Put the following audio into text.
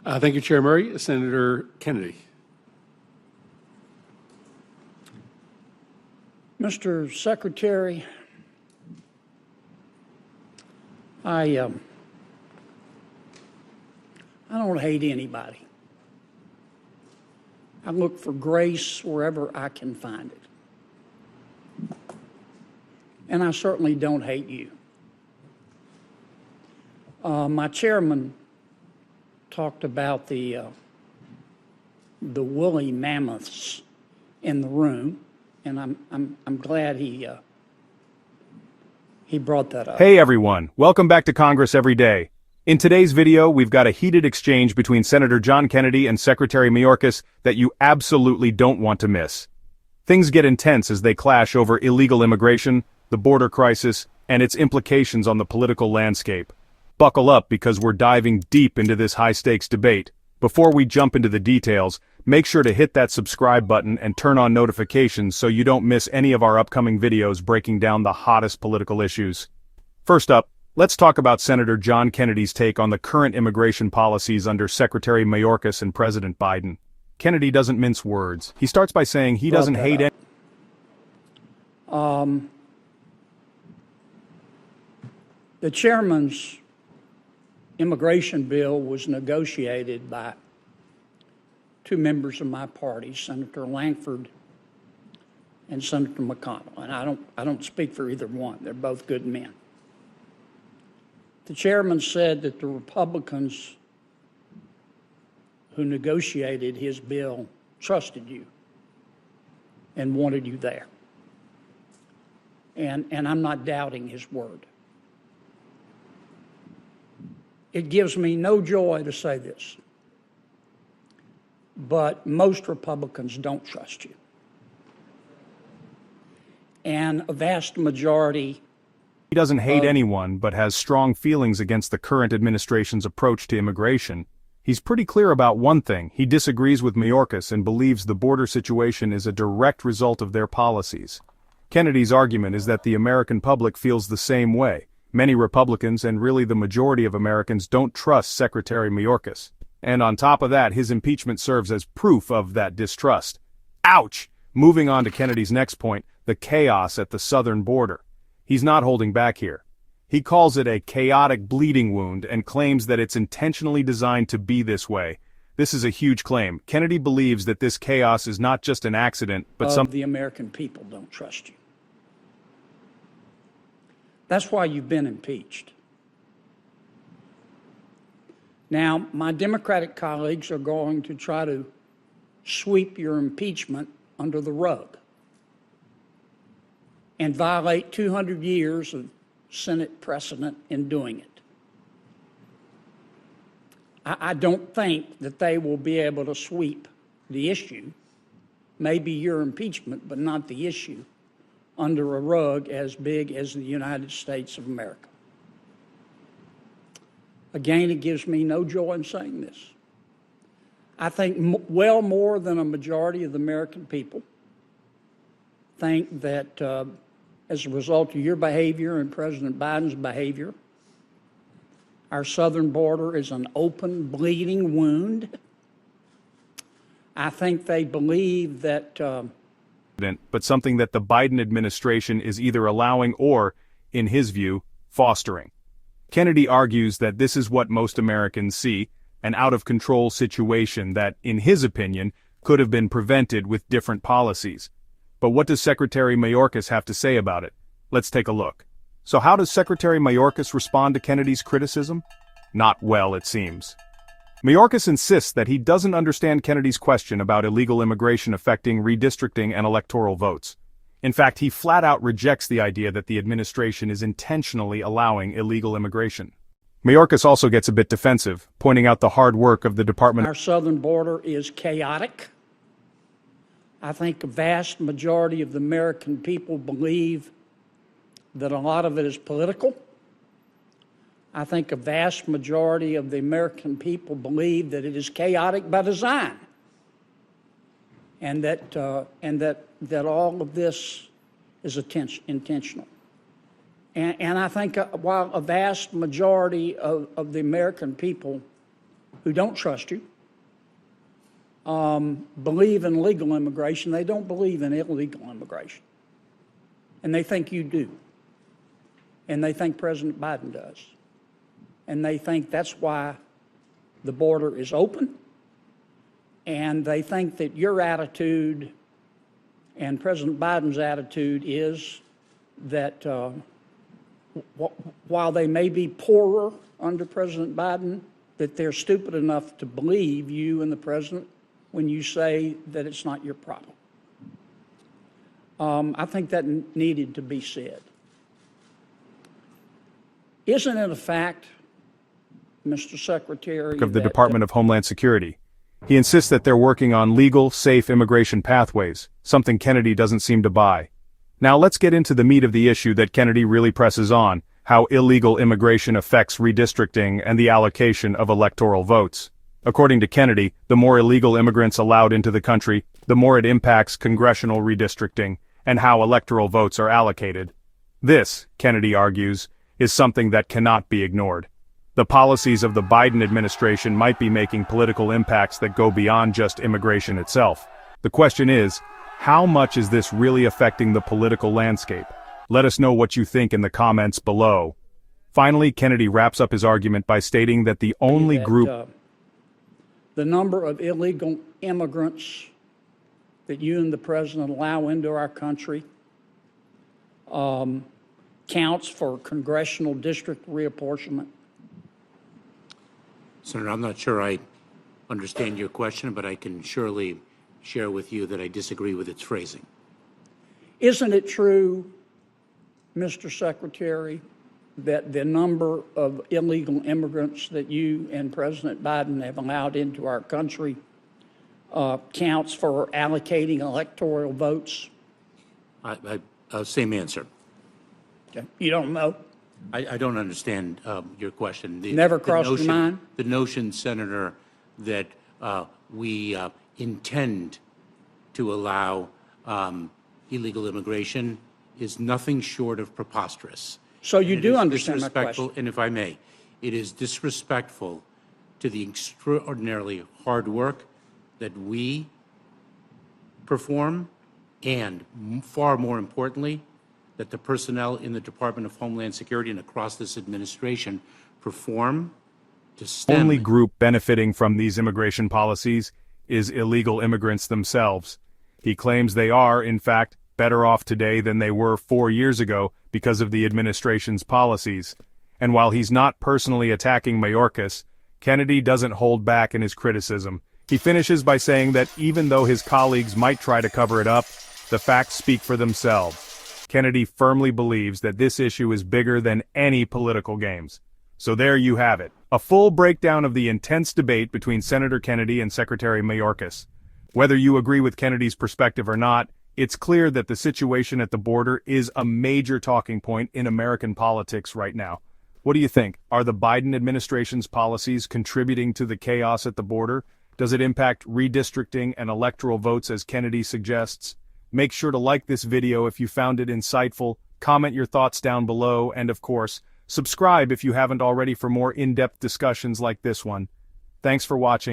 Thank you, Chair Murray. Senator Kennedy. Mr. Secretary, I don't hate anybody. I look for grace wherever I can find it. And I certainly don't hate you. My chairman talked about the woolly mammoths in the room, and I'm glad he brought that up. Hey everyone, welcome back to Congress Every Day. In today's video, we've got a heated exchange between Senator John Kennedy and Secretary Mayorkas that you absolutely don't want to miss. Things get intense as they clash over illegal immigration, the border crisis, and its implications on the political landscape. Buckle up because we're diving deep into this high-stakes debate. Before we jump into the details, make sure to hit that subscribe button and turn on notifications so you don't miss any of our upcoming videos breaking down the hottest political issues. First up, let's talk about Senator John Kennedy's take on the current immigration policies under Secretary Mayorkas and President Biden. Kennedy doesn't mince words. He starts by saying he doesn't hate any. The chairman's immigration bill was negotiated by two members of my party, Senator Langford and Senator McConnell, and I don't speak for either one. They're both good men. The chairman said that the Republicans who negotiated his bill trusted you and wanted you there. And I'm not doubting his word. It gives me no joy to say this, but most Republicans don't trust you. And a vast majority. He doesn't hate anyone, but has strong feelings against the current administration's approach to immigration. He's pretty clear about one thing: he disagrees with Mayorkas and believes the border situation is a direct result of their policies. Kennedy's argument is that the American public feels the same way. Many Republicans, and really the majority of Americans, don't trust Secretary Mayorkas. And on top of that, his impeachment serves as proof of that distrust. Ouch! Moving on to Kennedy's next point, the chaos at the southern border. He's not holding back here. He calls it a chaotic bleeding wound and claims that it's intentionally designed to be this way. This is a huge claim. Kennedy believes that this chaos is not just an accident, but the American people don't trust you. That's why you've been impeached. Now, my Democratic colleagues are going to try to sweep your impeachment under the rug and violate 200 years of Senate precedent in doing it. I don't think that they will be able to sweep the issue, maybe your impeachment, but not the issue, under a rug as big as the United States of America. Again, it gives me no joy in saying this. I think well more than a majority of the American people think that as a result of your behavior and President Biden's behavior, our southern border is an open, bleeding wound. I think they believe that but something that the Biden administration is either allowing or, in his view, fostering. Kennedy argues that this is what most Americans see, an out-of-control situation that, in his opinion, could have been prevented with different policies. But what does Secretary Mayorkas have to say about it? Let's take a look. So how does Secretary Mayorkas respond to Kennedy's criticism? Not well, it seems. Mayorkas insists that he doesn't understand Kennedy's question about illegal immigration affecting redistricting and electoral votes. In fact, he flat-out rejects the idea that the administration is intentionally allowing illegal immigration. Mayorkas also gets a bit defensive, pointing out the hard work of the Department. Our southern border is chaotic. I think a vast majority of the American people believe that a lot of it is political. I think a vast majority of the American people believe that it is chaotic by design, and that all of this is intentional. And I think while a vast majority of the American people who don't trust you, believe in legal immigration. They don't believe in illegal immigration. And they think you do. And they think President Biden does. And they think that's why the border is open. And they think that your attitude and President Biden's attitude is that while they may be poorer under President Biden, that they're stupid enough to believe you and the president when you say that it's not your problem. I think that needed to be said. Isn't it a fact, Mr. Secretary, of the that, Department of Homeland Security? He insists that they're working on legal, safe immigration pathways, something Kennedy doesn't seem to buy. Now let's get into the meat of the issue that Kennedy really presses on, how illegal immigration affects redistricting and the allocation of electoral votes. According to Kennedy, the more illegal immigrants allowed into the country, the more it impacts congressional redistricting and how electoral votes are allocated. This, Kennedy argues, is something that cannot be ignored. The policies of the Biden administration might be making political impacts that go beyond just immigration itself. The question is, how much is this really affecting the political landscape? Let us know what you think in the comments below. Finally, Kennedy wraps up his argument by stating that the only group... the number of illegal immigrants that you and the president allow into our country counts for congressional district reapportionment. Senator, I'm not sure I understand your question, but I can surely share with you that I disagree with its phrasing. Isn't it true, Mr. Secretary, that the number of illegal immigrants that you and President Biden have allowed into our country counts for allocating electoral votes? Same answer. Okay. You don't know? I don't understand your question. Never crossed your mind? The notion, Senator, that we intend to allow illegal immigration is nothing short of preposterous. So you do understand my question? And if I may, it is disrespectful to the extraordinarily hard work that we perform, and far more importantly, that the personnel in the Department of Homeland Security and across this administration perform to stem. Only group benefiting from these immigration policies is illegal immigrants themselves. He claims they are, in fact, better off today than they were 4 years ago because of the administration's policies. And while he's not personally attacking Mayorkas, Kennedy doesn't hold back in his criticism. He finishes by saying that even though his colleagues might try to cover it up, the facts speak for themselves. Kennedy firmly believes that this issue is bigger than any political games. So there you have it, a full breakdown of the intense debate between Senator Kennedy and Secretary Mayorkas. Whether you agree with Kennedy's perspective or not, it's clear that the situation at the border is a major talking point in American politics right now. What do you think? Are the Biden administration's policies contributing to the chaos at the border? Does it impact redistricting and electoral votes as Kennedy suggests? Make sure to like this video if you found it insightful, comment your thoughts down below, and of course, subscribe if you haven't already for more in-depth discussions like this one. Thanks for watching.